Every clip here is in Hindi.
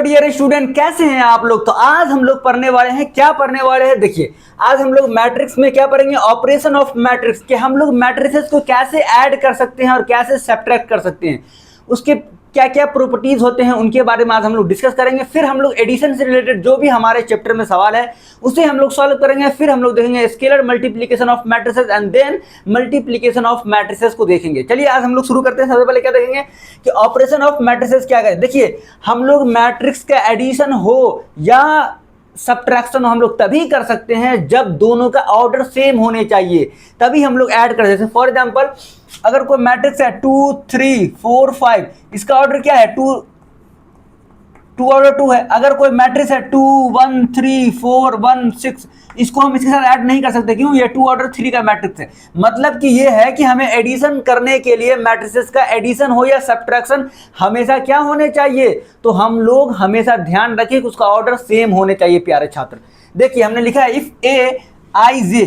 डियर स्टूडेंट, कैसे हैं आप लोग। तो आज हम लोग पढ़ने वाले हैं, क्या पढ़ने वाले हैं देखिए। आज हम लोग मैट्रिक्स में क्या पढ़ेंगे, ऑपरेशन ऑफ मैट्रिक्स, कि हम लोग मैट्रिसेस को कैसे ऐड कर सकते हैं और कैसे सब्ट्रैक्ट कर सकते हैं, उसके क्या क्या प्रॉपर्टीज होते हैं उनके बारे में आज हम लोग डिस्कस करेंगे। फिर हम लोग एडिशन से रिलेटेड जो भी हमारे चैप्टर में सवाल है उसे हम लोग सॉल्व करेंगे। फिर हम लोग देखेंगे scalar multiplication of matrices and then multiplication of matrices को देखेंगे। चलिए आज हम लोग शुरू करते हैं। सबसे पहले क्या देखेंगे कि ऑपरेशन ऑफ मैट्रिसेस क्या है। देखिए हम लोग मैट्रिक्स का एडिशन हो या सब्ट्रैक्शन हम लोग तभी कर सकते हैं जब दोनों का ऑर्डर सेम होने चाहिए, तभी हम लोग ऐड कर सकते हैं। फॉर एग्जांपल अगर कोई मैट्रिक्स है 2 3 4 5, इसका ऑर्डर क्या है, 2 ऑर्डर 2 है। अगर कोई मैट्रिक्स है 2 1 3 4 1 6, इसको हम इसके साथ ऐड नहीं कर सकते, क्यों, ये 2 ऑर्डर 3 का मैट्रिक्स है। मतलब कि ये है कि हमें एडिशन करने के लिए मैट्रिसेस का एडिशन हो या सब्ट्रैक्शन हमेशा क्या होने चाहिए, तो हम लोग हमेशा ध्यान रखें कि उसका ऑर्डर सेम होने चाहिए। प्यारे छात्र देखिए हमने लिखा है if A I J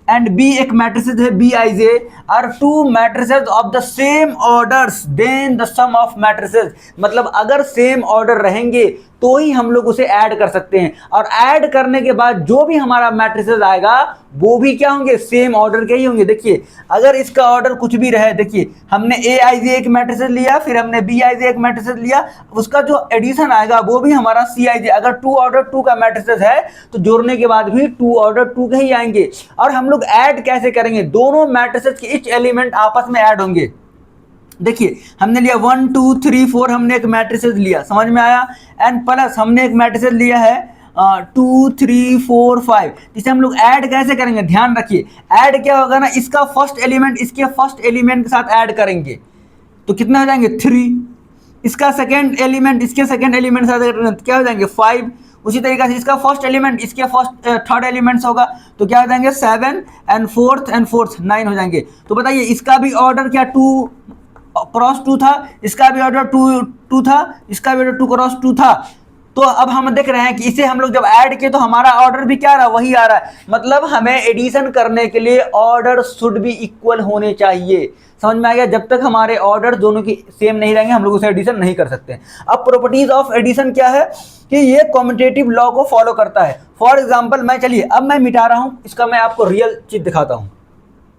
and B एक मैट्रिसेस है B I J are two matrices of the same orders then the sum of matrices. मतलब अगर सेम ऑर्डर रहेंगे तो ही हम लोग उसे ऐड कर सकते हैं, और ऐड करने के बाद जो भी हमारा मैट्रिसेस आएगा वो भी क्या होंगे, सेम ऑर्डर के ही होंगे। देखिए अगर इसका ऑर्डर कुछ भी रहे, देखिए हमने ए आई जे एक मैट्रिसेस लिया, फिर हमने बी आई जे एक मैट्रिसेस लिया, उसका जो एडिशन आएगा वो भी हमारा सी आई जे। अगर 2 ऑर्डर 2 का मैट्रिसेस है तो जोड़ने के बाद भी 2 ऑर्डर 2 के ही आएंगे। और हम लोग ऐड कैसे करेंगे, दोनों मैट्रिसेस के ईच एलिमेंट आपस में ऐड होंगे। देखिए हमने लिया 1 2 3 4, हमने एक मैट्रिसेस लिया, समझ में आया, एंड प्लस हमने एक मैट्रिसेस लिया है 2 3 4 5। इसे हम लोग ऐड कैसे करेंगे, ध्यान रखिए। ऐड क्या होगा ना, इसका फर्स्ट एलिमेंट इसके फर्स्ट एलिमेंट के साथ ऐड करेंगे तो कितना हो जाएंगे 3, इसका सेकेंड एलिमेंट इसके सेकेंड एलिमेंट के साथ क्या हो जाएंगे 5। उसी तरीके से इसका फर्स्ट एलिमेंट इसके फर्स्ट थर्ड एलिमेंट्स होगा तो क्या हो जाएंगे 7, एंड फोर्थ 9 हो जाएंगे। तो बताइए इसका भी ऑर्डर क्या 2 क्रॉस 2 था, इसका भी ऑर्डर 2 था, इसका भी ऑर्डर 2 क्रॉस 2 था। तो अब हम देख रहे हैं कि इसे हम लोग जब ऐड किए तो हमारा ऑर्डर भी क्या रहा, वही आ रहा है। मतलब हमें एडिशन करने के लिए ऑर्डर शुड भी इक्वल होने चाहिए। समझ में आ गया। जब तक हमारे ऑर्डर दोनों की सेम नहीं रहेंगे हम लोग उसे एडिशन नहीं कर सकते। अब प्रॉपर्टीज ऑफ एडिशन क्या है कि ये कॉम्यूटेटिव लॉ को फॉलो करता है। फॉर एग्जाम्पल मैं, चलिए अब मैं मिटा रहा हूं इसका, मैं आपको रियल चीज दिखाता हूं।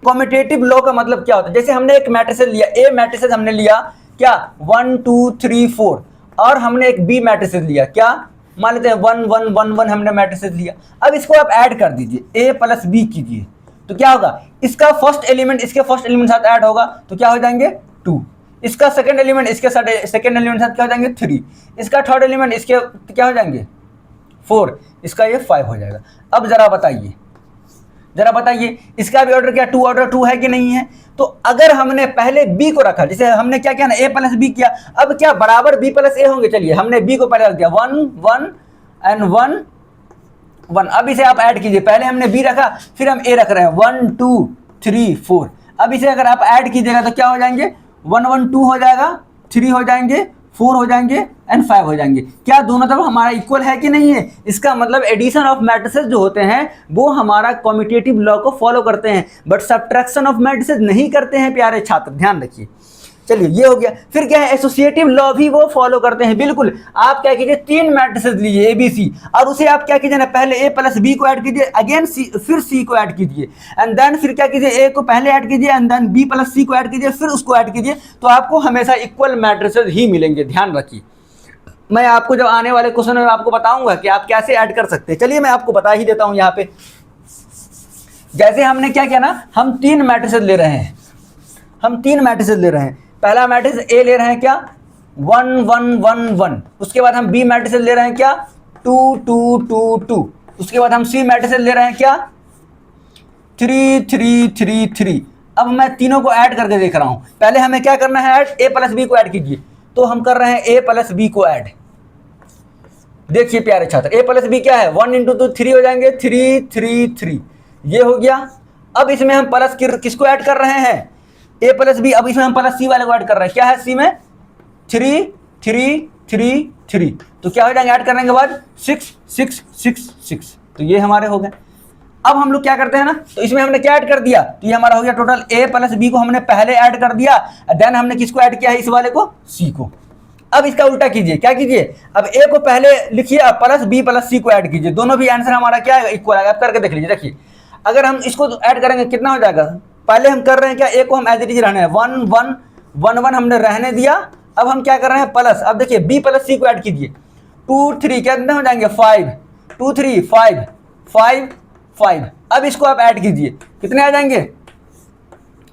कॉम्यूटेटिव लॉ का मतलब क्या होता है, जैसे हमने एक मैट्रिसेस लिया, ए मैट्रिसेस हमने लिया क्या 1 2 3 4, और हमने एक बी मैट्रिसेस लिया, क्या मान लेते हैं 1 1 1 1 हमने मैट्रिसेस लिया। अब इसको आप ऐड कर दीजिए, ए प्लस बी कीजिए तो क्या होगा, इसका फर्स्ट एलिमेंट इसके फर्स्ट एलिमेंट साथ ऐड होगा तो क्या हो जाएंगे 2, इसका सेकंड एलिमेंट इसके साथ सेकंड एलिमेंट साथ क्या हो जाएंगे 3, इसका थर्ड एलिमेंट इसके क्या हो जाएंगे 4, इसका ये 5 हो जाएगा। अब जरा बताइए इसका भी ऑर्डर क्या 2 ऑर्डर 2 है कि नहीं है। तो अगर हमने पहले b को रखा, जैसे हमने क्या किया ना a प्लस बी किया, अब क्या बराबर b प्लस ए होंगे। चलिए हमने b को पहले रख दिया 1 1 एंड 1 1। अब इसे आप ऐड कीजिए, पहले हमने b रखा फिर हम a रख रहे हैं 1 2 3 4। अब इसे अगर आप ऐड कीजिएगा तो क्या हो जाएंगे 1 1 2 हो जाएगा, 3 हो जाएंगे, 4 हो जाएंगे एंड 5 हो जाएंगे। क्या दोनों तरफ हमारा इक्वल है कि नहीं है। इसका मतलब एडिशन ऑफ मैट्रिसेस जो होते हैं वो हमारा कॉम्यूटेटिव लॉ को फॉलो करते हैं, बट सब्ट्रैक्शन ऑफ मैट्रिसेस नहीं करते हैं। प्यारे छात्र ध्यान रखिए। चलिए ये हो गया। फिर क्या है, एसोसिएटिव लॉ भी वो फॉलो करते हैं। बिल्कुल आप क्या कीजिए 3 मैट्रिसेस लीजिए ए बी सी, और उसे आप क्या कीजिए ना, पहले ए प्लस बी को ऐड कीजिए, अगेन सी, फिर सी को ऐड कीजिए, एंड देन फिर क्या कीजिए ए को पहले ऐड कीजिए, एंड देन बी प्लस सी को ऐड कीजिए, फिर उसको ऐड कीजिए, तो आपको हमेशा इक्वल मैट्रिसेस ही मिलेंगे। ध्यान रखिए। मैं आपको जब आने वाले क्वेश्चन में आपको बताऊंगा कि आप कैसे ऐड कर सकते हैं। चलिए मैं आपको बता ही देता हूं। यहाँ पे जैसे हमने क्या किया ना, हम 3 मैट्रिसेस ले रहे हैं, पहला मैट्रिक्स ए ले रहे हैं क्या 1 1 1 1, उसके बाद हम बी मैट्रिक्स ले रहे हैं क्या 2 2 2 2, उसके बाद हम सी मैट्रिक्स ले रहे हैं क्या 3 3 3 3। अब मैं तीनों को ऐड करके देख रहा हूं। पहले हमें क्या करना है, ऐड ए प्लस बी को ऐड कीजिए, तो हम कर रहे हैं ए प्लस बी को ऐड। देखिए प्यारे छात्र ए प्लस बी क्या है 1 इंटू 2 3 हो जाएंगे, 3 3 3, ये हो गया। अब इसमें हम प्लस किसको ऐड कर रहे हैं, ए प्लस बी। अब इसमें हम प्लस सी वाले को ऐड कर रहे हैं, क्या है सी में 3 3 3 3, तो क्या हो जाएंगे ऐड करने के बाद 6 6 6 6, तो ये हमारे हो गए। अब हम लोग क्या करते हैं ना, तो इसमें हमने क्या ऐड कर दिया, तो ये हमारा हो गया टोटल ए प्लस बी को हमने पहले ऐड कर दिया, देन हमने किसको ऐड किया है, इस वाले को सी को। अब इसका उल्टा कीजिए, क्या कीजिए, अब ए को पहले लिखिए और प्लस बी प्लस सी को ऐड कीजिए, दोनों भी आंसर हमारा क्या है, इक्वल आएगा। आप करके देख लीजिए। देखिए अगर हम इसको ऐड करेंगे कितना हो जाएगा, पहले हम कर रहे हैं क्या, ए को हम एज इट इज रहने 1 1 1 1 हमने रहने दिया। अब हम क्या कर रहे हैं, प्लस, अब देखिए बी प्लस सी को ऐड कीजिए, 2 3 कितने हो जाएंगे, 5 2 3 5 5 5। अब इसको आप ऐड कीजिए, कितने आ जाएंगे,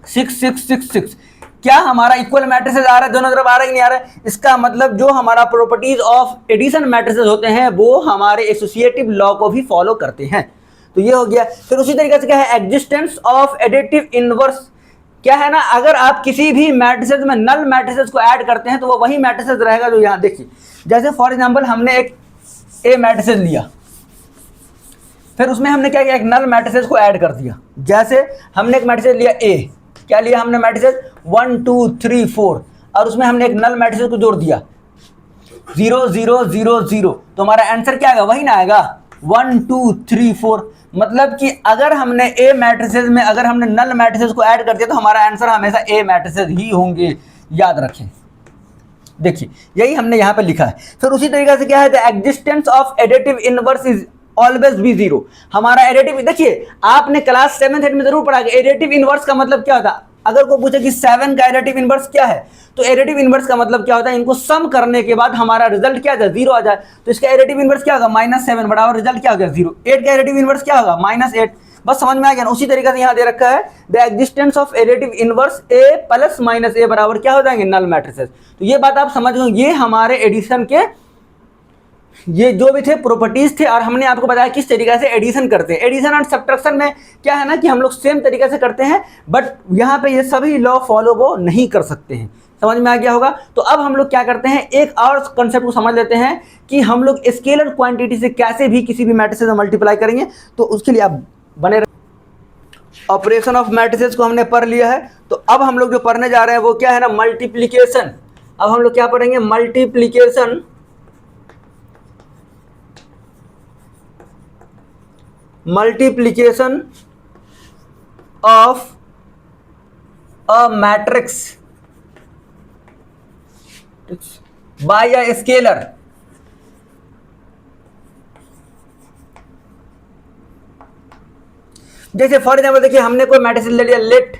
6 6 6 6। क्या हमारा इक्वल मैट्रिसेस आ रहा है, दोनों तरफ आ रहा है कि नहीं आ रहा है। इसका मतलब जो हमारा प्रॉपर्टीज ऑफ एडिशन मैट्रिसेस होते हैं वो हमारे एसोसिएटिव लॉ को भी फॉलो करते हैं। तो ये हो गया। फिर उसी तरीके से क्या है, एग्जिस्टेंस ऑफ एडिटिव इनवर्स, क्या है ना, अगर आप किसी भी मैट्रिसेस में नल मैट्रिसेस को ऐड करते हैं तो वो वही मैट्रिसेस रहेगा जो यहाँ देखिए। जैसे फॉर एग्जांपल हमने एक ए मैट्रिसेस लिया, फिर उसमें हमने क्या किया, एक नल मैट्रिसेस को ऐड कर दिया। जैसे हमने एक मैट्रिसेस लिया ए, क्या लिया हमने मैट्रिसेस 1 2 3 4, और उसमें हमने एक नल मैट्रिसेस को जोड़ दिया 0 0 0 0, तो हमारा आंसर क्या आएगा, वही ना आएगा 1 2 3 4। मतलब कि अगर हमने ए मैट्रिसेस में अगर हमने नल मैट्रिसेस को ऐड कर दिया तो हमारा आंसर हमेशा ए मैट्रिसेस ही होंगे, याद रखें। देखिए यही हमने यहाँ पे लिखा है। फिर उसी तरीके से क्या है, the existence of additive inverse is always be 0। हमारा एडिटिव, देखिए आपने क्लास 7th 8th में जरूर पढ़ा कि एडिटिव इनवर्स का मतलब क्या होता है। अगर कोई पूछे कि 7 का एडिटिव इनवर्स क्या है, तो एडिटिव इनवर्स का मतलब क्या होता है, इनको सम करने के बाद हमारा रिजल्ट क्या आ जाए, 0 आ जाए। तो इसका एडिटिव इनवर्स क्या होगा, -7 बराबर रिजल्ट क्या हो गया, 0। 8 का एडिटिव इनवर्स क्या होगा, -8। बस समझ में आ गया ना। उसी तरीके से यहाँ दे रखा है the existence of additive inverse A plus minus A बराबर क्या हो जाएंगे, नल मैट्रिसेस। तो ये बात आप समझ गए, ये हमारे एडिशन के ये जो भी थे प्रॉपर्टीज थे, और हमने आपको बताया किस तरीके से एडिशन करते हैं। एडिशन एंड सब्ट्रैक्शन में क्या है ना कि हम लोग सेम तरीके से करते हैं, बट यहाँ पे ये सभी लॉ फॉलो वो नहीं कर सकते हैं। समझ में आ गया होगा। तो अब हम लोग क्या करते हैं, एक और कंसेप्ट को समझ लेते हैं कि हम लोग स्केलर क्वांटिटी से कैसे भी किसी भी मैट्रिसेस में मल्टीप्लाई करेंगे। तो उसके लिए आप बने रहे। ऑपरेशन ऑफ मैट्रिसेस को हमने पढ़ लिया है, तो अब हम लोग जो पढ़ने जा रहे हैं वो क्या है ना, मल्टीप्लीकेशन। अब हम लोग क्या पढ़ेंगे, multiplication multiplication of a matrix bye a scalar. जैसे फॉर एग्जाम्पल देखिए हमने कोई मैट्रिक्स ले लिया, लेट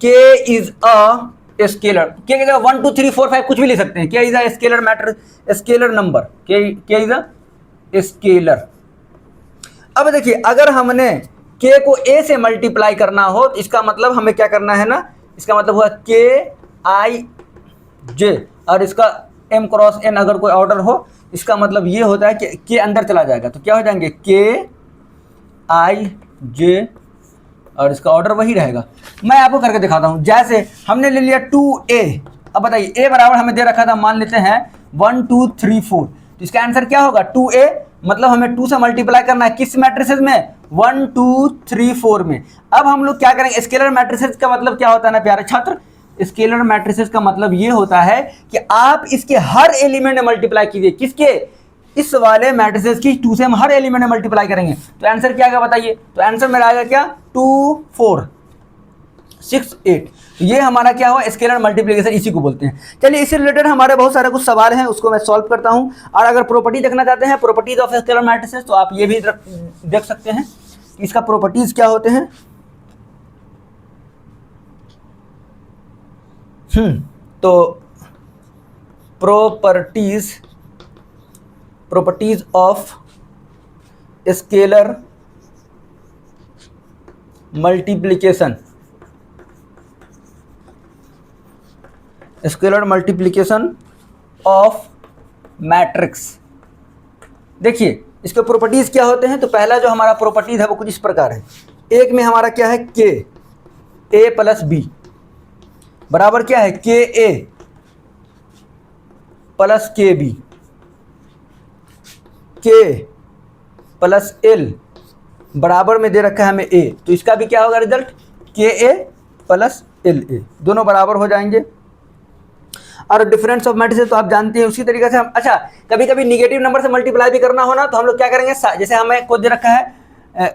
के इज अ स्केलर। के की जगह 1 2 3 4 5 कुछ भी ले सकते हैं। के is a scalar matrix, scalar number, के इज अ स्केलर। अब देखिए अगर हमने k को a से मल्टीप्लाई करना हो तो इसका मतलब हमें क्या करना है ना, इसका मतलब हुआ k i j, और इसका m क्रॉस n अगर कोई ऑर्डर हो, इसका मतलब ये होता है कि k अंदर चला जाएगा तो क्या हो जाएंगे, k i j, और इसका ऑर्डर वही रहेगा। मैं आपको करके दिखाता हूं। जैसे हमने ले लिया 2a, अब बताइए a बराबर हमें दे रखा था, मान लेते हैं 1 2 3 4, तो इसका आंसर क्या होगा 2a, मतलब हमें 2 से मल्टीप्लाई करना है किस मैट्रिसेस में, 1 2 3 4 में। अब हम लोग क्या करेंगे, स्केलर मैट्रिसेस का मतलब क्या होता है ना प्यारे छात्र, स्केलर मैट्रिसेस का मतलब ये होता है कि आप इसके हर एलिमेंट में मल्टीप्लाई कीजिए। किसके, इस वाले मैट्रिसेस की 2 से हम हर एलिमेंट में मल्टीप्लाई करेंगे तो आंसर क्या आएगा बताइए। तो आंसर मेरा आएगा क्या, 2 4 6 8। ये हमारा क्या हुआ, स्केलर मल्टीप्लिकेशन, इसी को बोलते हैं। चलिए इससे रिलेटेड हमारे बहुत सारे कुछ सवाल हैं, उसको मैं सॉल्व करता हूं। और अगर प्रॉपर्टी देखना चाहते हैं, प्रॉपर्टीज ऑफ स्केलर मैट्रिसेस, तो आप ये भी देख सकते हैं कि इसका प्रॉपर्टीज क्या होते हैं। तो properties of scalar multiplication, scalar multiplication of matrix. देखिए इसके प्रॉपर्टीज क्या होते हैं। तो पहला जो हमारा प्रॉपर्टीज है वो कुछ इस प्रकार है। एक में हमारा क्या है, के ए प्लस बी बराबर क्या है, के ए प्लस के बी, के प्लस एल बराबर में दे रखा है हमें ए, तो इसका भी क्या होगा रिजल्ट, के ए प्लस एल ए, दोनों बराबर हो जाएंगे। और डिफरेंस ऑफ मैट्रिसेस तो आप जानते हैं। उसी तरीके से हम, अच्छा कभी कभी निगेटिव नंबर से मल्टीप्लाई भी करना हो ना, तो हम लोग क्या करेंगे, जैसे हमें कुछ दे रखा है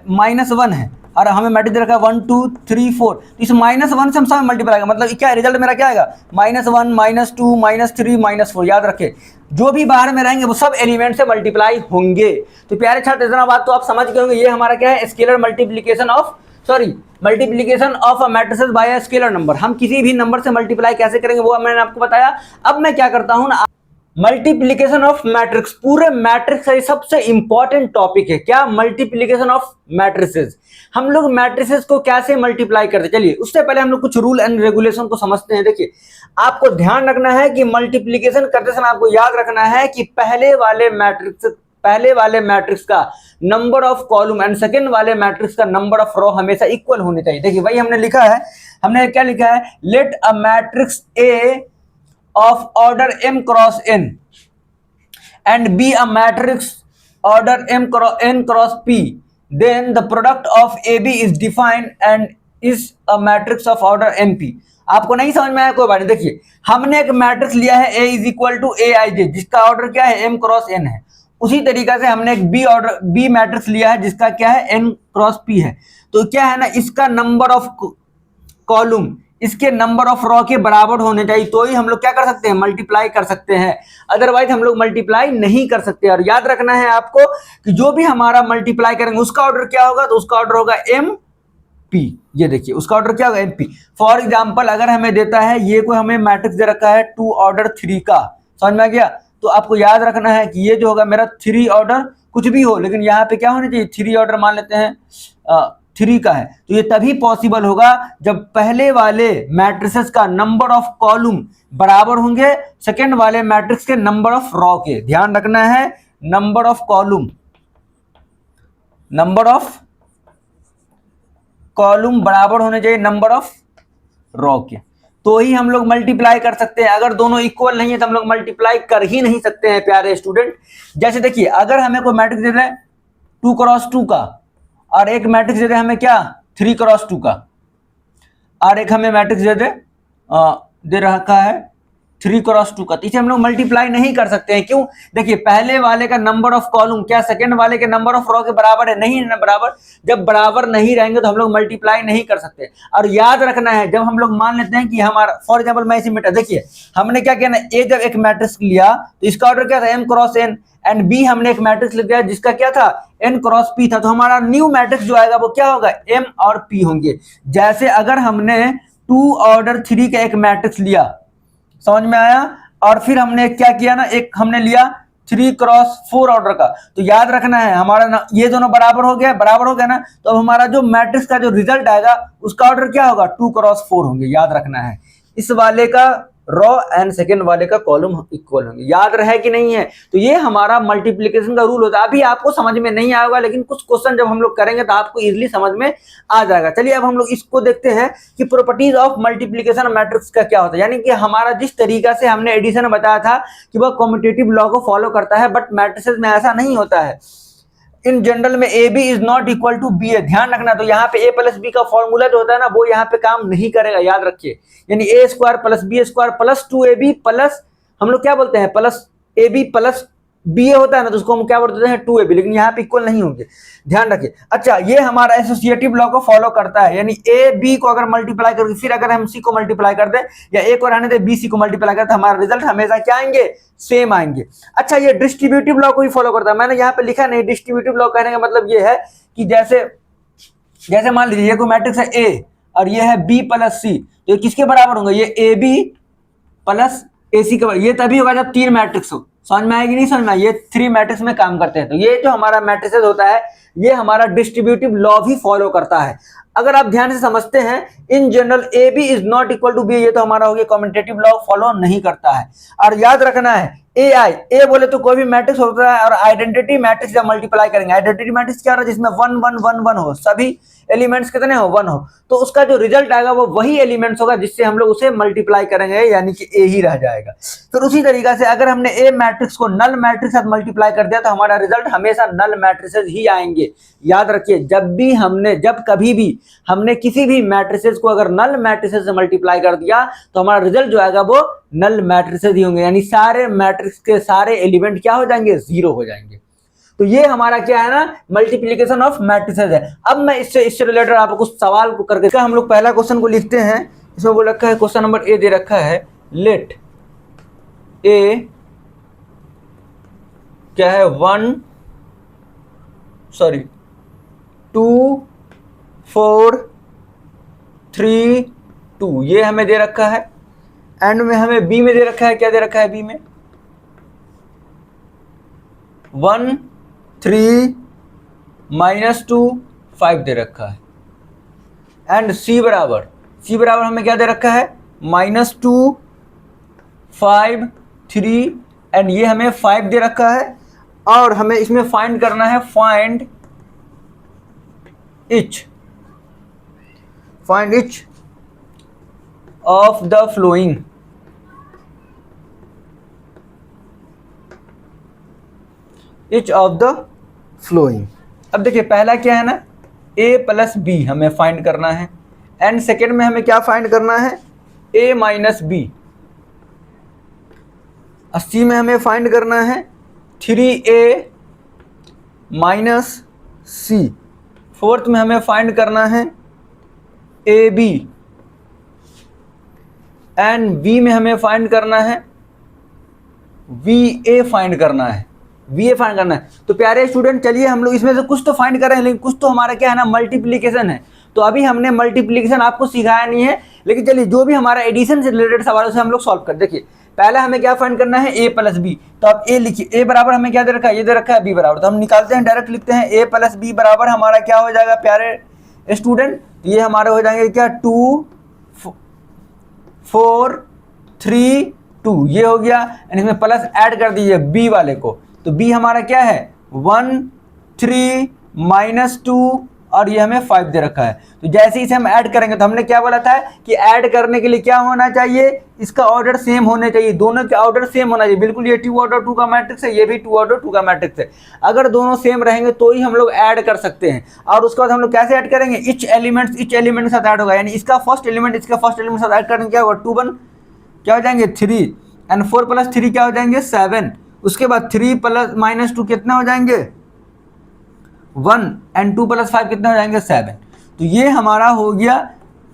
-1 है, और हमें मैट्रिक्स दे रखा है 1 2 3 4, तो इस -1 से हम सब मल्टीप्लाई करेंगे, मतलब क्या रिजल्ट मेरा क्या आएगा, -1 -2 -3 -4। याद रखें जो भी बाहर में रहेंगे वो सब एलिमेंट से मल्टीप्लाई होंगे। तो प्यारे छात्र इतना बात तो आप समझ गए होंगे, ये हमारा क्या है, scalar multiplication of multiplication of a matrices by a scalar number. हम किसी भी नंबर से मल्टीप्लाई कैसे करेंगे वो मैंने आपको बताया। अब मैं क्या करता हूं ना, मल्टीप्लीकेशन ऑफ मैट्रिक्स, पूरे मैट्रिक्स का सबसे इंपॉर्टेंट टॉपिक है क्या, मल्टीप्लीकेशन ऑफ मैट्रिसेस। हम लोग मैट्रिसेस को कैसे मल्टीप्लाई करते, चलिए उससे पहले हम लोग कुछ रूल एंड रेगुलेशन को समझते हैं। देखिए आपको ध्यान रखना है कि मल्टीप्लीकेशन करते समय आपको याद रखना है कि पहले वाले मैट्रिक्स का number of column and second वाले मैट्रिक्स का नंबर ऑफ रो हमेशा इक्वल होने चाहिए। देखिए वही हमने लिखा है, हमने क्या लिखा है, let a matrix A of order m cross n and be a matrix order n cross p, then the product of AB is defined and is a matrix of order mp। आपको नहीं समझ में आया कोई बात नहीं। देखिए हमने एक मैट्रिक्स लिया है A is equal to AIJ जिसका ऑर्डर क्या है m क्रॉस n है। उसी तरीका से हमने एक B मैट्रिक्स लिया है जिसका क्या है n क्रॉस p है। तो क्या है ना, इसका नंबर ऑफ कॉलम इसके नंबर ऑफ रो के बराबर होने चाहिए, तो ही हम लोग क्या कर सकते हैं, मल्टीप्लाई कर सकते हैं, अदरवाइज हम लोग मल्टीप्लाई नहीं कर सकते। और याद रखना है आपको कि जो भी हमारा मल्टीप्लाई करेंगे उसका ऑर्डर क्या होगा, तो उसका ऑर्डर होगा एम पी। ये देखिए उसका ऑर्डर क्या होगा, एम पी। फॉर एग्जाम्पल अगर हमें देता है, ये कोई हमें मैट्रिक्स दे रखा है 2 ऑर्डर 3 का, समझ में आ गया, तो आपको याद रखना है कि ये जो होगा मेरा 3 ऑर्डर कुछ भी हो, लेकिन यहाँ पे क्या होना चाहिए, 3 ऑर्डर मान लेते हैं 3 का है। तो ये तभी पॉसिबल होगा जब पहले वाले मैट्रिसेस का नंबर ऑफ कॉलम बराबर होंगे सेकेंड वाले मैट्रिक्स के नंबर ऑफ रो के। ध्यान रखना है, नंबर ऑफ कॉलम बराबर होने चाहिए नंबर ऑफ रो के, तो ही हम लोग मल्टीप्लाई कर सकते हैं। अगर दोनों इक्वल नहीं है तो हम लोग मल्टीप्लाई कर ही नहीं सकते हैं प्यारे स्टूडेंट। जैसे देखिए अगर हमें कोई मैट्रिक्स दे रहा है 2 क्रॉस 2 का, और एक मैट्रिक्स दे दे हमें क्या 3 क्रॉस 2 का, और एक हमें मैट्रिक्स दे रखा है 3 क्रॉस 2 का, तो इसे हम लोग मल्टीप्लाई नहीं कर सकते हैं। क्यों, देखिए पहले वाले का नंबर ऑफ कॉलम क्या सेकंड वाले के नंबर ऑफ रो के बराबर है, नहीं है ना बराबर। जब बराबर नहीं रहेंगे तो हम लोग मल्टीप्लाई नहीं कर सकते। और याद रखना है जब हम लोग मान लेते हैं कि हमारा फॉर एग्जाम्पल मैं इसे मिटा, देखिए हमने क्या किया ना, ए जब एक मैट्रिक्स लिया तो इसका ऑर्डर क्या था, M cross N, and B हमने एक मैट्रिक्स लिख दिया जिसका क्या था, एन क्रॉस पी था, तो हमारा न्यू मैट्रिक्स जो आएगा वो क्या होगा, एम और पी होंगे। जैसे अगर हमने 2 ऑर्डर 3 का एक मैट्रिक्स लिया, समझ में आया, और फिर हमने क्या किया ना, एक हमने लिया 3 क्रॉस 4 ऑर्डर का, तो याद रखना है हमारा ना ये दोनों बराबर हो गया ना, तो अब हमारा जो मैट्रिक्स का जो रिजल्ट आएगा उसका ऑर्डर क्या होगा, 2 क्रॉस 4 होंगे। याद रखना है इस वाले का रो एंड सेकेंड वाले का कॉलम इक्वल होंगे। याद रहे कि नहीं है, तो ये हमारा मल्टीप्लिकेशन का रूल होता है। अभी आपको समझ में नहीं आएगा, लेकिन कुछ क्वेश्चन जब हम लोग करेंगे तो आपको इजीली समझ में आ जाएगा। चलिए अब हम लोग इसको देखते हैं कि प्रॉपर्टीज ऑफ मल्टीप्लिकेशन मैट्रिक्स का क्या होता है। यानी कि हमारा जिस तरीका से हमने एडिशन बताया था कि वह कम्यूटेटिव लॉ को फॉलो करता है, बट मैट्रिसेस में ऐसा नहीं होता है। इन जनरल में A B is not equal to B है, ध्यान रखना। तो यहाँ पे ए प्लस बी का फॉर्मूला जो होता है ना वो यहाँ पे काम नहीं करेगा, याद रखिए। यानी A square plus B square plus 2ab plus हम लोग क्या बोलते हैं plus A B plus B होता है ना, तो उसको हम क्या बोलते हैं 2ab, लेकिन यहाँ पे इक्वल नहीं होंगे, ध्यान रखिए। अच्छा ये हमारा एसोसिएटिव लॉ को फॉलो करता है, यानी ए बी को अगर मल्टीप्लाई करके फिर अगर हम सी को मल्टीप्लाई कर दे या ए को रहने दे बी सी को मल्टीप्लाई करते, हमारा रिजल्ट हमेशा क्या आएंगे, सेम आएंगे। अच्छा ये डिस्ट्रीब्यूटिव लॉ को ही फॉलो करता है, मैंने यहाँ पे लिखा नहीं। डिस्ट्रीब्यूटिव लॉ कहने का मतलब ये है कि जैसे मान लीजिए ये कोई मैट्रिक्स है ए और ये है बी प्लस सी, तो ये किसके बराबर होंगे, ये ए बी प्लस ए सी के बराबर। ये तभी होगा जब 3 मैट्रिक्स हो, समझ में आएगी नहीं समझ में, ये 3 मैट्रिक्स में काम करते हैं। तो ये जो हमारा मैट्रिसेस होता है ये हमारा डिस्ट्रीब्यूटिव लॉ भी फॉलो करता है। अगर आप ध्यान से समझते हैं, in general A B is not equal to B, ये तो हमारा हो गया कम्यूटेटिव लॉ फॉलो नहीं करता है। और याद रखना है ए बोले तो कोई भी मैट्रिक्स होता है, और आइडेंटिटी मैट्रिक्स जब मल्टीप्लाई करेंगे, आइडेंटिटी मैट्रिक्स क्या हो रहा है जिसमें 1 1 1 1 हो, सभी एलिमेंट्स कितने हो 1 हो, तो उसका जो रिजल्ट आएगा वो वही एलिमेंट्स होगा जिससे हम लोग उसे मल्टीप्लाई करेंगे, यानी कि ए ही रह जाएगा। फिर उसी तरीका से अगर हमने ए मैट्रिक्स को नल मैट्रिक्स साथ मल्टीप्लाई कर दिया तो हमारा रिजल्ट हमेशा नल मैट्रिसेस ही आएंगे। याद रखिए जब कभी भी हमने किसी भी मैट्रिसेस को अगर नल मैट्रिसेस से मल्टीप्लाई कर दिया तो हमारा रिजल्ट जो आएगा वो नल मैट्रिसेस ही होंगे, यानी सारे मैट्रिक्स के सारे एलिमेंट क्या हो जाएंगे, 0 हो जाएंगे। तो ये हमारा क्या है ना, मल्टीप्लीकेशन ऑफ मैट्रिसेस है। अब मैं इससे रिलेटेड आपको कुछ सवाल को करके हम लोग पहला क्वेश्चन को लिखते हैं। इसमें बोल रखा है, क्वेश्चन नंबर ए दे रखा है, लेट ए क्या है 2 4 3 2, ये हमें दे रखा है। एंड में हमें बी में दे रखा है, क्या दे रखा है बी में 1 3 -2 5 दे रखा है। एंड सी बराबर हमें क्या दे रखा है -2 5 3, एंड ये हमें 5 दे रखा है। और हमें इसमें फाइंड करना है, find each of the flowing, each of the flowing. अब देखिए पहला क्या है ना, a प्लस बी हमें फाइंड करना है। एंड सेकेंड में हमें क्या फाइंड करना है, a माइनस बी। सी में हमें फाइंड करना है 3a माइनस सी। फोर्थ में हमें फाइंड करना है ए बी। एंड बी में हमें फाइंड करना है वी ए फाइंड करना है। तो प्यारे स्टूडेंट, चलिए हम लोग इसमें से कुछ तो फाइंड कर रहे हैं, लेकिन कुछ तो हमारा क्या है ना, मल्टीप्लीकेशन है। तो अभी हमने मल्टीप्लीकेशन आपको सिखाया नहीं है, लेकिन चलिए जो भी हमारा एडिशन से रिलेटेड सवाल है उसे हम लोग सॉल्व कर। देखिए पहला हमें क्या फाइंड करना है, a प्लस बी। तो आप a लिखिए, a बराबर हमें क्या दे रखा है, ये दे रखा है b बराबर। तो हम निकालते हैं, डायरेक्ट लिखते हैं a प्लस बी बराबर हमारा क्या हो जाएगा प्यारे स्टूडेंट, ये हमारे हो जाएंगे क्या 2 4 3 2, ये हो गया। एंड इसमें प्लस ऐड कर दीजिए b वाले को, तो b हमारा क्या है 1 3 -2, और ये हमें 5 दे रखा है। तो जैसे इसे हम ऐड करेंगे, तो हमने क्या बोला था कि ऐड करने के लिए क्या होना चाहिए, इसका ऑर्डर सेम होने चाहिए, दोनों के ऑर्डर सेम होना चाहिए। बिल्कुल ये 2 ऑर्डर 2 का मैट्रिक्स है, ये भी 2 ऑर्डर 2 का मैट्रिक्स है। अगर दोनों सेम रहेंगे तो ही हम लोग ऐड कर सकते हैं। और उसके बाद हम लोग कैसे ऐड करेंगे, इच एलिमेंट के साथ ऐड होगा, यानी इसका फर्स्ट एलिमेंट इसका फर्स्ट एलिमेंट के साथ ऐड करेंगे, क्या होगा 2 1 क्या हो जाएंगे 3, एंड 4 + 3 क्या हो जाएंगे 7। उसके बाद 3 + -2 कितना हो जाएंगे 1, एंड 2 + 5 कितना हो जाएंगे 7। तो ये हमारा हो गया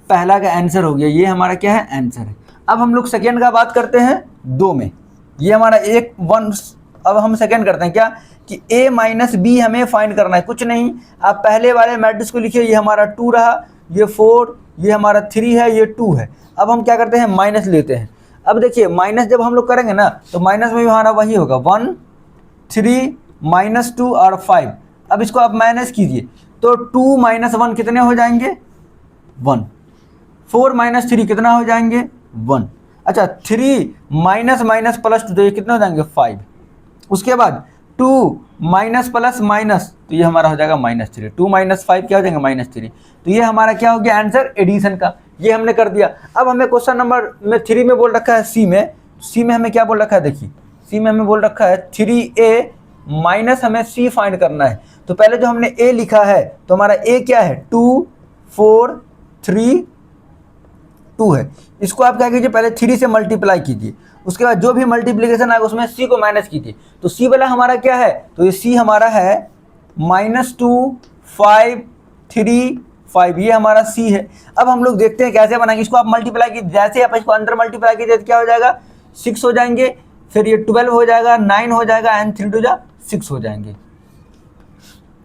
पहला का आंसर हो गया, ये हमारा क्या है आंसर है। अब हम लोग सेकेंड का बात करते हैं 2 में, ये हमारा 1 अब हम सेकेंड करते हैं क्या कि a माइनस बी हमें फाइंड करना है। कुछ नहीं, आप पहले वाले मैट्रिक्स को लिखिए, ये हमारा 2 रहा, ये 4, ये हमारा 3 है, ये 2 है। अब हम क्या करते हैं माइनस लेते हैं। अब देखिए माइनस जब हम लोग करेंगे ना, तो माइनस में भी हमारा वही होगा 1 3 -2 और 5। अब इसको आप माइनस कीजिए, तो 2 - 1 कितने हो जाएंगे 1, 4 - 3 कितना हो जाएंगे 1। अच्छा 3 माइनस माइनस प्लस 2, तो ये कितने हो जाएंगे 5। उसके बाद 2 माइनस प्लस माइनस, तो ये हमारा हो जाएगा -3। 2 - 5 क्या हो जाएगा -3। तो ये हमारा क्या हो गया आंसर एडिशन का, ये हमने कर दिया। अब हमें क्वेश्चन नंबर में 3 में बोल रखा है सी में हमें क्या बोल रखा है, देखिए सी में हमें बोल रखा है 3a माइनस हमें सी फाइंड करना है। तो पहले जो हमने a लिखा है, तो हमारा a क्या है 2 4 3 2 है। इसको आप क्या कीजिए, पहले 3 से मल्टीप्लाई कीजिए, उसके बाद जो भी मल्टीप्लीकेशन आएगा उसमें c को माइनस कीजिए। तो c वाला हमारा क्या है, तो ये c हमारा है -2 5 3 5, ये हमारा c है। अब हम लोग देखते हैं कैसे बनाएंगे इसको। आप मल्टीप्लाई कीजिए, जैसे आप इसको अंदर मल्टीप्लाई कीजिए तो क्या हो जाएगा 6 हो जाएंगे, फिर ये 12 हो जाएगा, 9 हो जाएगा, एंड 3 2 6 हो जाएंगे।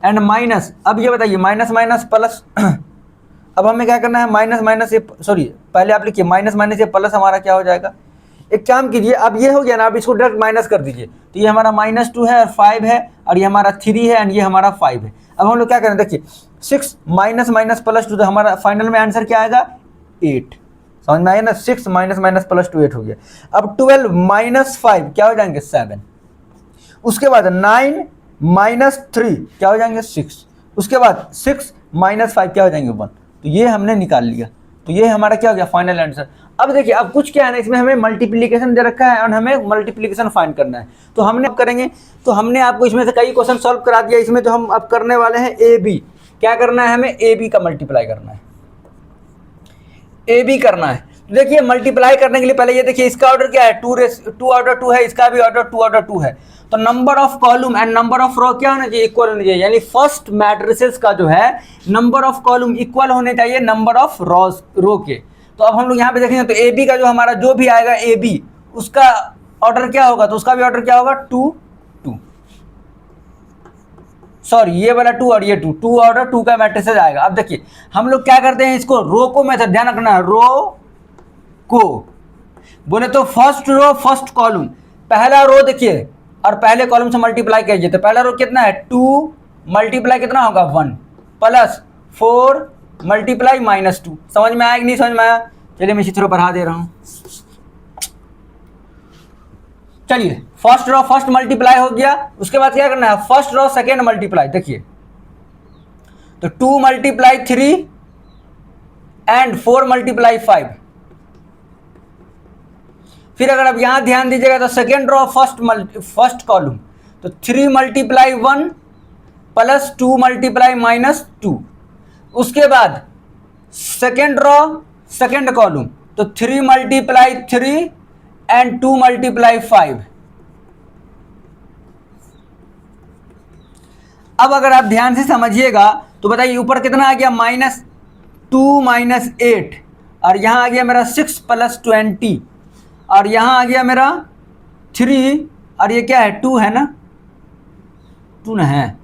एंड माइनस, अब ये बताइए माइनस माइनस प्लस अब हमें क्या करना है, माइनस माइनस से सॉरी पहले आप लिखिए माइनस माइनस से प्लस हमारा क्या हो जाएगा। एक काम कीजिए, अब ये हो गया ना, आप इसको डायरेक्ट माइनस कर दीजिए। तो ये हमारा -2 है और 5 है, और ये हमारा 3 है, एंड ये हमारा 5 है। अब हम लोग क्या करें, देखिए 6 माइनस माइनस प्लस 2, तो हमारा फाइनल में आंसर क्या आएगा 8। समझ में आया ना, 6 माइनस माइनस प्लस 2 8 हो गया। अब 12 - 5 क्या हो जाएंगे 7। उसके बाद 9 - 3 क्या हो जाएंगे 6। उसके बाद 6 - 5 क्या हो जाएंगे 1। तो ये हमने निकाल लिया, तो ये हमारा क्या हो गया फाइनल आंसर। अब देखिए अब कुछ क्या है ना, इसमें हमें मल्टीप्लिकेशन दे रखा है और हमें मल्टीप्लिकेशन फाइंड करना है। तो हमने अब करेंगे, तो हमने आपको इसमें से कई क्वेश्चन सॉल्व करा दिया। इसमें तो हम अब करने वाले हैं ए बी। क्या करना है हमें, ए बी का मल्टीप्लाई करना है, ए बी करना है। तो देखिए मल्टीप्लाई करने के लिए पहले ये देखिए इसका ऑर्डर क्या है 2 ऑर्डर 2 है, इसका भी ऑर्डर 2 ऑर्डर 2 है। तो number of column and number of row क्या होना चाहिए, इक्वल होना चाहिए। यानी फर्स्ट मैट्रिसेस का जो है नंबर ऑफ कॉलम इक्वल होने चाहिए नंबर ऑफ रो के। तो अब हम लोग यहाँ पे देखेंगे तो ए बी का जो हमारा जो भी आएगा ए बी उसका ऑर्डर क्या होगा, तो उसका भी ऑर्डर क्या होगा 2 2, सॉरी ये वाला 2 और ये 2 2 ऑर्डर 2 का मैट्रिसेस आएगा। अब देखिए हम लोग क्या करते हैं, इसको रो को मेथड ध्यान रखना है, रो को बोले तो फर्स्ट रो फर्स्ट कॉलम, पहला रो देखिए और पहले कॉलम से मल्टीप्लाई कीजिए। तो पहला रो कितना है 2 मल्टीप्लाई कितना होगा 1 प्लस 4 मल्टीप्लाई -2। समझ में आया कि नहीं समझ में आया? चलिए मैं इसी तरह बढ़ा दे रहा हूं। चलिए फर्स्ट रो फर्स्ट मल्टीप्लाई हो गया, उसके बाद क्या करना है फर्स्ट रो सेकेंड मल्टीप्लाई। देखिए तो 2 मल्टीप्लाई 3 एंड 4 मल्टीप्लाई 5। फिर अगर आप यहां ध्यान दीजिएगा तो सेकेंड रो फर्स्ट कॉलम, तो 3 मल्टीप्लाई 1 प्लस 2 मल्टीप्लाई -2। उसके बाद सेकेंड रो सेकेंड कॉलम, तो 3 मल्टीप्लाई 3 एंड 2 मल्टीप्लाई 5। अब अगर आप ध्यान से समझिएगा तो बताइए ऊपर कितना आ गया -2 -8, और यहां आ गया मेरा 6 + 20, और यहां आ गया मेरा 3, और ये क्या है 2 है ना, 2 ना है,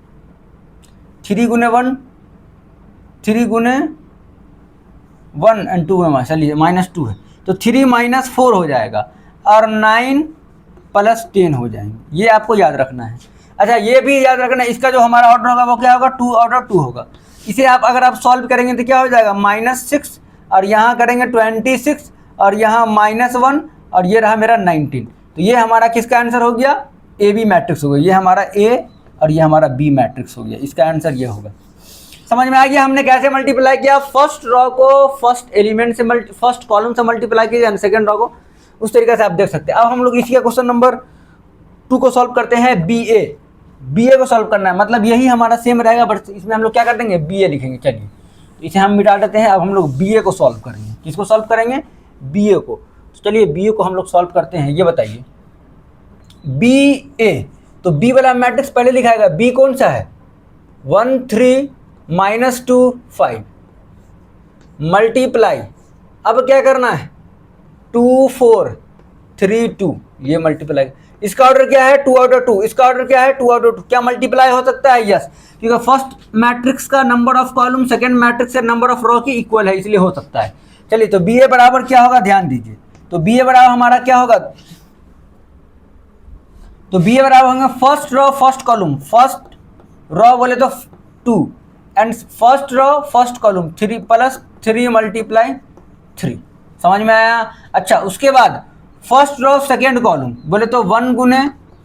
3 गुने 1 3 गुने 1 एंड 2 में चलिए -2 है, तो 3 -4 हो जाएगा और 9 + 10 हो जाएंगे। ये आपको याद रखना है। अच्छा ये भी याद रखना है, इसका जो हमारा ऑर्डर होगा वो क्या होगा 2 ऑर्डर 2 होगा। इसे आप अगर आप सॉल्व करेंगे तो क्या हो जाएगा -6, और यहाँ करेंगे 26, और यहाँ -1, और ये रहा मेरा 19। तो ये हमारा किसका आंसर हो गया, ए बी मैट्रिक्स हो गया। ये हमारा ए और ये हमारा बी मैट्रिक्स हो गया, इसका आंसर ये होगा। समझ में आ गया हमने कैसे मल्टीप्लाई किया, फर्स्ट रो को फर्स्ट एलिमेंट से फर्स्ट कॉलम से मल्टीप्लाई किया, सेकंड रो को उस तरीके से आप देख सकते हैं। अब हम लोग इसी का क्वेश्चन नंबर 2 को सॉल्व करते हैं। बी ए को सॉल्व करना है, मतलब यही हमारा सेम रहेगा, बट इसमें हम लोग क्या कर देंगे बी ए लिखेंगे। चलिए तो इसे हम मिटा देते हैं। अब हम लोग बी ए को सॉल्व करेंगे। किसको सॉल्व करेंगे, बी ए को। तो चलिए बी ए को हम लोग सॉल्व करते हैं। ये बताइए बी ए, तो बी वाला मैट्रिक्स पहले लिखाएगा, बी कौन सा है 1 3 -2 5 मल्टीप्लाई, अब क्या करना है 2 4 3 2, ये मल्टीप्लाई। इसका ऑर्डर क्या है 2 ऑर्डर 2, इसका ऑर्डर क्या है 2 ऑर्डर 2। क्या मल्टीप्लाई हो सकता है, यस, क्योंकि फर्स्ट मैट्रिक्स का number of column second matrix से नंबर ऑफ रो की इक्वल है, इसलिए हो सकता है। चलिए तो बी ए बराबर क्या होगा, ध्यान दीजिए। तो बी ए बराबर हमारा क्या होगा, तो बी ए बराबर होंगे first row first column, first row बोले तो 2 and first row first column 3 + 3 multiply 3। समझ में आया? अच्छा उसके बाद फर्स्ट रो सेकेंड कॉलम बोले तो 1 गुने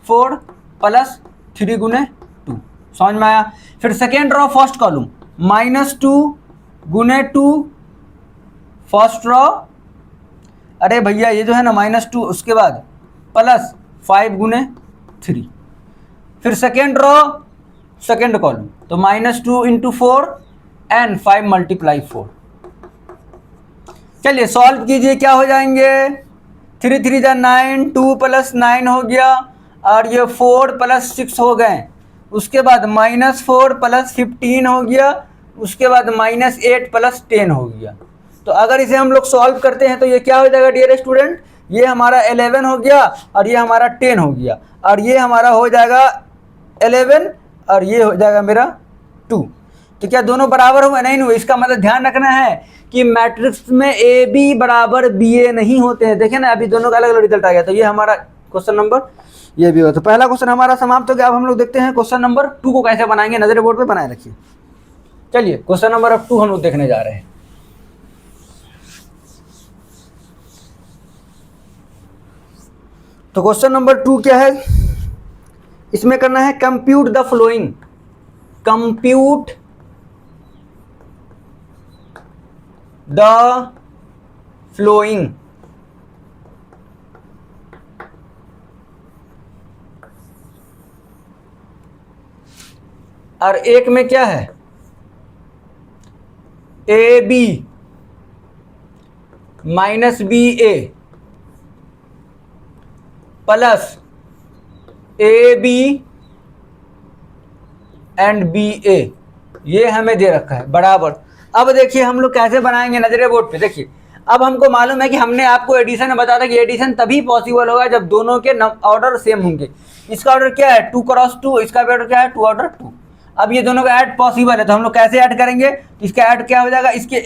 4 प्लस 3 गुने 2। समझ में आया? फिर सेकेंड रो फर्स्ट कॉलम -2 गुने 2 फर्स्ट रो, अरे भैया ये जो है ना -2, उसके बाद प्लस 5 गुने 3। फिर सेकेंड रो सेकेंड कॉलम तो -2 × 4 एंड 5 मल्टीप्लाई 4। चलिए सॉल्व कीजिए, क्या हो जाएंगे 3 3 जा 9, 2 + 9 हो गया, और ये 4 + 6 हो गए। उसके बाद -4 + 15 हो गया, उसके बाद -8 + 10 हो गया। तो अगर इसे हम लोग सॉल्व करते हैं तो ये क्या हो जाएगा डियर स्टूडेंट, ये हमारा 11 हो गया और ये हमारा 10 हो गया, और ये हमारा हो जाएगा 11 और ये हो जाएगा मेरा 2। तो क्या दोनों बराबर हुए? नहीं हुए। इसका मतलब ध्यान रखना है कि मैट्रिक्स में ए बी बराबर बी ए नहीं होते हैं। देखें ना अभी दोनों का अलग अलग रिजल्ट आ गया। तो ये हमारा क्वेश्चन नंबर ये भी हो। तो पहला क्वेश्चन हमारा समाप्त हो गया। अब हम लोग देखते हैं क्वेश्चन नंबर 2 को कैसे बनाएंगे। नजर बोर्ड पे बनाए रखिए। चलिए क्वेश्चन नंबर 2 हम लोग देखने जा रहे हैं। तो क्वेश्चन नंबर 2 क्या है, इसमें करना है compute the following, compute the following. और एक में क्या है A B minus B A plus A B and B A, ये हमें दे रखा है बराबर। अब देखिए हम लोग कैसे बनाएंगे नजरिया बोर्ड पे। देखिए अब हमको मालूम है कि हमने आपको एडिशन में बताया था कि एडिशन तभी पॉसिबल होगा जब दोनों के ऑर्डर सेम होंगे। इसका ऑर्डर क्या है 2 क्रॉस 2, इसका भी ऑर्डर क्या है 2 ऑर्डर 2। अब ये दोनों का ऐड पॉसिबल है तो हम लोग कैसे ऐड करेंगे, तो इसका ऐड क्या हो जाएगा, इसके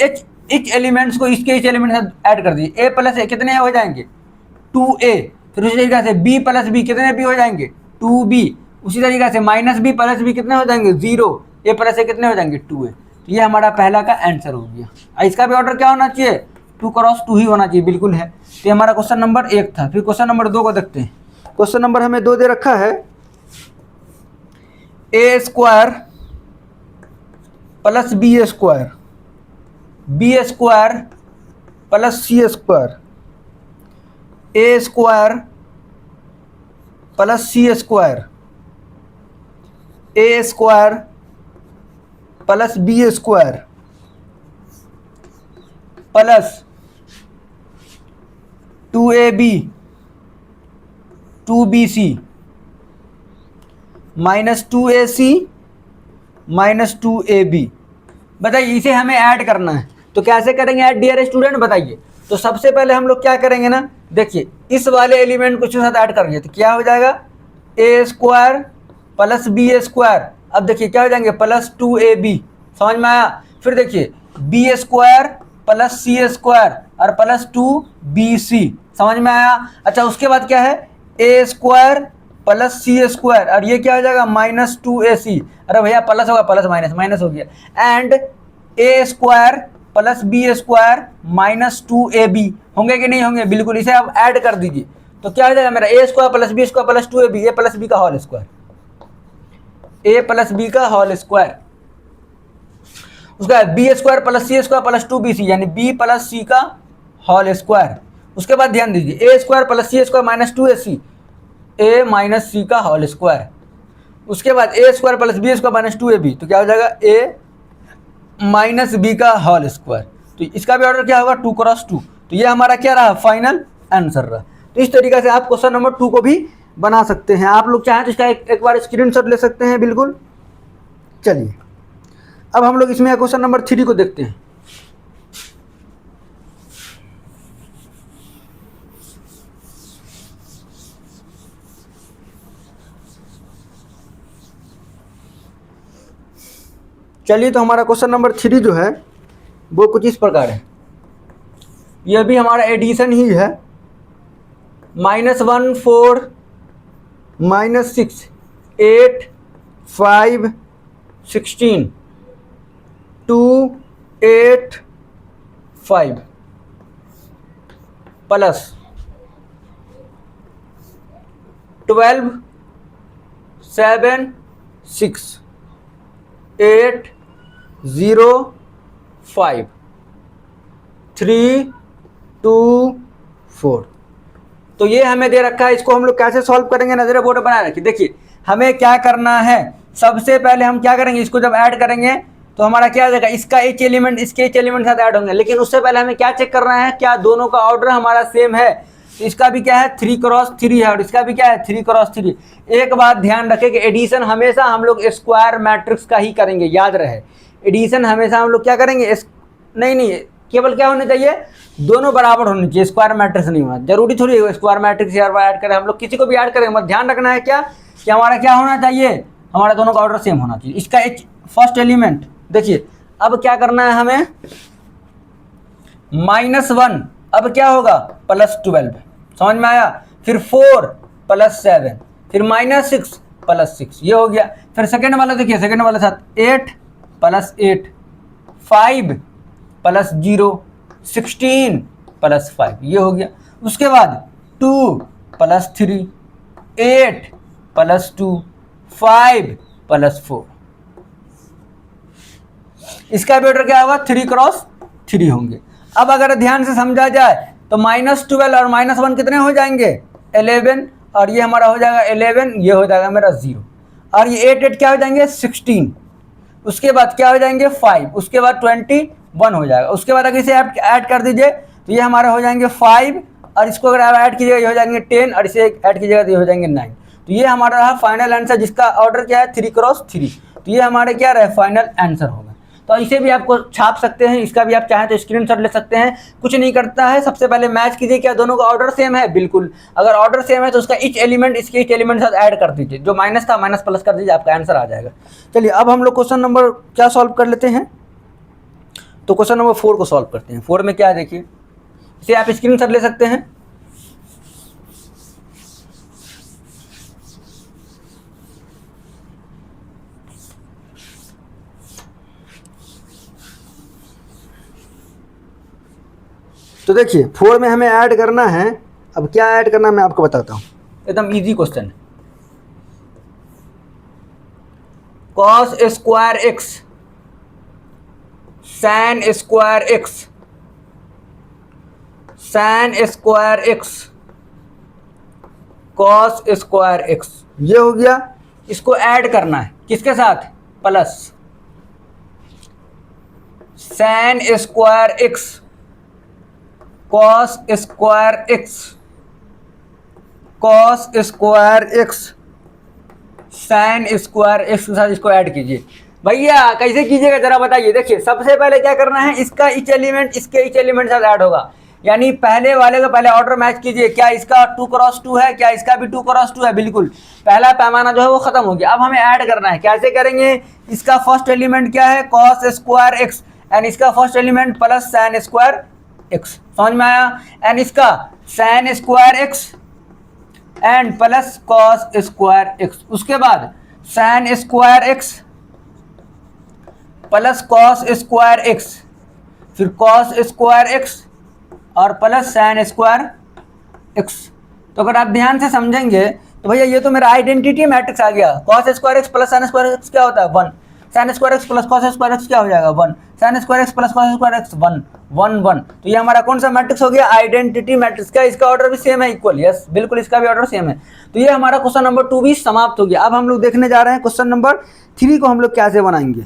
इच एलिमेंट्स को इसके इच एलिमेंट से ऐड कर दीजिए। ए प्लस ए कितने हो जाएंगे 2a, फिर उसी तरीके से b प्लस बी कितने b हो जाएंगे 2b, उसी तरीके से माइनस बी प्लस बी कितने हो जाएंगे 0, a प्लस ए कितने हो जाएंगे 2a। तो ये हमारा पहला का आंसर हो गया। इसका भी ऑर्डर क्या होना चाहिए 2 क्रॉस 2 ही होना चाहिए, बिल्कुल है। तो ये हमारा क्वेश्चन नंबर 1 था। फिर क्वेश्चन नंबर 2 को देखते हैं। क्वेश्चन नंबर हमें 2 दे रखा है A square plus B square plus C square, A square plus C square, A square plus B square plus 2ab 2bc minus 2ac minus 2ab। बताइए इसे हमें ऐड करना है तो कैसे करेंगे ऐड डियर स्टूडेंट, बताइए। तो सबसे पहले हम लोग क्या करेंगे ना, देखिए इस वाले एलिमेंट को इसके साथ ऐड करेंगे तो क्या हो जाएगा ए स्क्वायर प्लस बी स्क्वायर। अब देखिए क्या हो जाएंगे प्लस 2ab, समझ में आया। फिर देखिए B square plus C square और प्लस 2bc, समझ में आया। अच्छा उसके बाद क्या है A square plus C square और ये क्या हो जाएगा माइनस 2ac। अरे भैया प्लस होगा प्लस माइनस माइनस हो गया। And A square plus B square minus 2ab होंगे कि नहीं होंगे, बिल्कुल। इसे आप ऐड कर दीजिए तो क्या हो जाएगा मेरा A square plus B square plus 2ab, A plus B का whole square, A plus B का होल स्क्वायर। उसका बाद B square plus C square plus 2bc यानी बी प्लस सी का होल स्क्वायर। उसके बाद ध्यान दीजिए A square plus C square minus 2ac, A minus C का होल स्क्वायर। उसके बाद A square plus B square minus 2ab तो क्या हो जाएगा ए माइनस बी का होल स्क्वायर। तो इसका भी ऑर्डर क्या होगा 2 क्रॉस 2। तो ये हमारा क्या रहा फाइनल आंसर रहा। तो इस तरीके से आप क्वेश्चन नंबर 2 को भी बना सकते हैं। आप लोग चाहें तो इसका एक बार स्क्रीनशॉट ले सकते हैं, बिल्कुल। चलिए अब हम लोग इसमें क्वेश्चन नंबर 3 को देखते हैं। चलिए तो हमारा क्वेश्चन नंबर 3 जो है वो कुछ इस प्रकार है। यह भी हमारा एडिशन ही है। -1 4 -6 8 5 16 2 8 5 प्लस 12 7 6 8 0 5 3 2 4। तो ये हमें दे रखा है। इसको हम लोग कैसे सॉल्व करेंगे नजरिया बोर्ड बना रखिए। देखिए हमें क्या करना है, सबसे पहले हम क्या करेंगे, इसको जब ऐड करेंगे तो हमारा क्या हो जाएगा, इसका एच एलिमेंट इसके एच एलिमेंट साथ ऐड होंगे। लेकिन उससे पहले हमें क्या चेक करना है, क्या दोनों का ऑर्डर हमारा सेम है। तो इसका भी क्या है 3 क्रॉस 3 है और इसका भी क्या है 3 क्रॉस 3। एक बात ध्यान रखें कि एडिशन हमेशा हम लोग स्क्वायर मैट्रिक्स का ही करेंगे, याद रहे। एडिशन हमेशा हम लोग क्या करेंगे, नहीं केवल क्या होने चाहिए, दोनों बराबर होने चाहिए, स्क्वायर मैट्रिक्स नहीं होना जरूरी थोड़ी है स्क्वायर मैट्रिक्स यार ऐड करें। हम लोग किसी को भी ऐड करें मत, ध्यान रखना है क्या कि हमारा क्या होना चाहिए, हमारा दोनों का ऑर्डर सेम होना चाहिए। इसका एक फर्स्ट एलिमेंट देखिए। अब क्या करना है हमें, -1 अब क्या होगा +12, समझ में आया। फिर 4 + 7 फिर -6 + 6 ये हो गया। फिर सेकेंड वाला देखिए, सेकेंड वाले साथ 8 + 8 5 + 0 16 + 5 ये हो गया। उसके बाद 2 + 3 8 + 2 5 + 4। इसका भी ऑर्डर क्या होगा 3 क्रॉस 3 होंगे। अब अगर ध्यान से समझा जाए तो -12 और -1 कितने हो जाएंगे 11 और ये हमारा हो जाएगा 11, ये हो जाएगा मेरा 0 और ये 8 क्या हो जाएंगे 16। उसके बाद क्या हो जाएंगे 5, उसके बाद 21 हो जाएगा। उसके बाद अगर इसे ऐड कर दीजिए तो ये हमारे हो जाएंगे 5 और इसको अगर आप ऐड कीजिएगा ये हो जाएंगे 10 और इसे ऐड कीजिएगा तो ये हो जाएंगे 9। तो ये हमारा रहा फाइनल आंसर, जिसका ऑर्डर क्या है 3x3। तो ये हमारे क्या रहे फाइनल आंसर होगा। तो इसे भी आपको छाप सकते हैं, इसका भी आप चाहें तो स्क्रीनशॉट ले सकते हैं, कुछ नहीं करता है। सबसे पहले मैच कीजिए क्या दोनों का ऑर्डर सेम है, बिल्कुल। अगर ऑर्डर सेम है तो उसका ईच एलिमेंट इसके ईच एलिमेंट के साथ ऐड कर दीजिए, जो माइनस था माइनस प्लस कर दीजिए, आपका आंसर आ जाएगा। चलिए अब हम लोग क्वेश्चन नंबर क्या सॉल्व कर लेते हैं, तो क्वेश्चन नंबर 4 को सॉल्व करते हैं। 4 में क्या है देखिए, इसे आप स्क्रीनशॉट ले सकते हैं। तो देखिए 4 में हमें ऐड करना है, अब क्या ऐड करना है मैं आपको बताता हूँ, एकदम इजी क्वेश्चन है। Cos square x sine square x, sine square x cos square x, ये हो गया। इसको ऐड करना है किसके साथ, plus sine square x cos square x, cos square x sine square x के साथ इसको ऐड कीजिए। भैया कैसे कीजिएगा जरा बताइए। देखिए सबसे पहले क्या करना है, इसका ईच एलिमेंट इसके ईच एलिमेंट के साथ ऐड होगा, यानी पहले वाले का पहले ऑर्डर मैच कीजिए। क्या इसका 2x2 है, क्या इसका भी 2x2 है, बिल्कुल पहला पैमाना जो है वो खत्म हो गया। अब हमें ऐड करना है, कैसे करेंगे, इसका फर्स्ट एलिमेंट क्या है कॉस स्क्वायर एक्स एंड इसका first element plus sine square x, समझ में आया। एंड इसका sine square x and plus cos square x, उसके बाद sine square x plus cos square x, फिर कॉस स्क्वायर एक्स और प्लस सैन स्क्वायर एक्स। तो अगर आप ध्यान से समझेंगे तो भैया ये तो मेरा आइडेंटिटी मैट्रिक्स आ गया। Cos square x plus sine square x क्या होता है 1, sine square x plus cos square x क्या हो जाएगा 1, sine square x plus cos square x 1 1 1। तो ये हमारा कौन सा मैट्रिक्स हो गया, आइडेंटिटी मैट्रिक्स का। इसका ऑर्डर भी सेम है, इक्वल, यस बिल्कुल इसका भी ऑर्डर सेम है। तो ये हमारा क्वेश्चन नंबर 2 भी समाप्त हो गया। अब हम लोग देखने जा रहे हैं क्वेश्चन नंबर 3 को हम लोग कैसे बनाएंगे।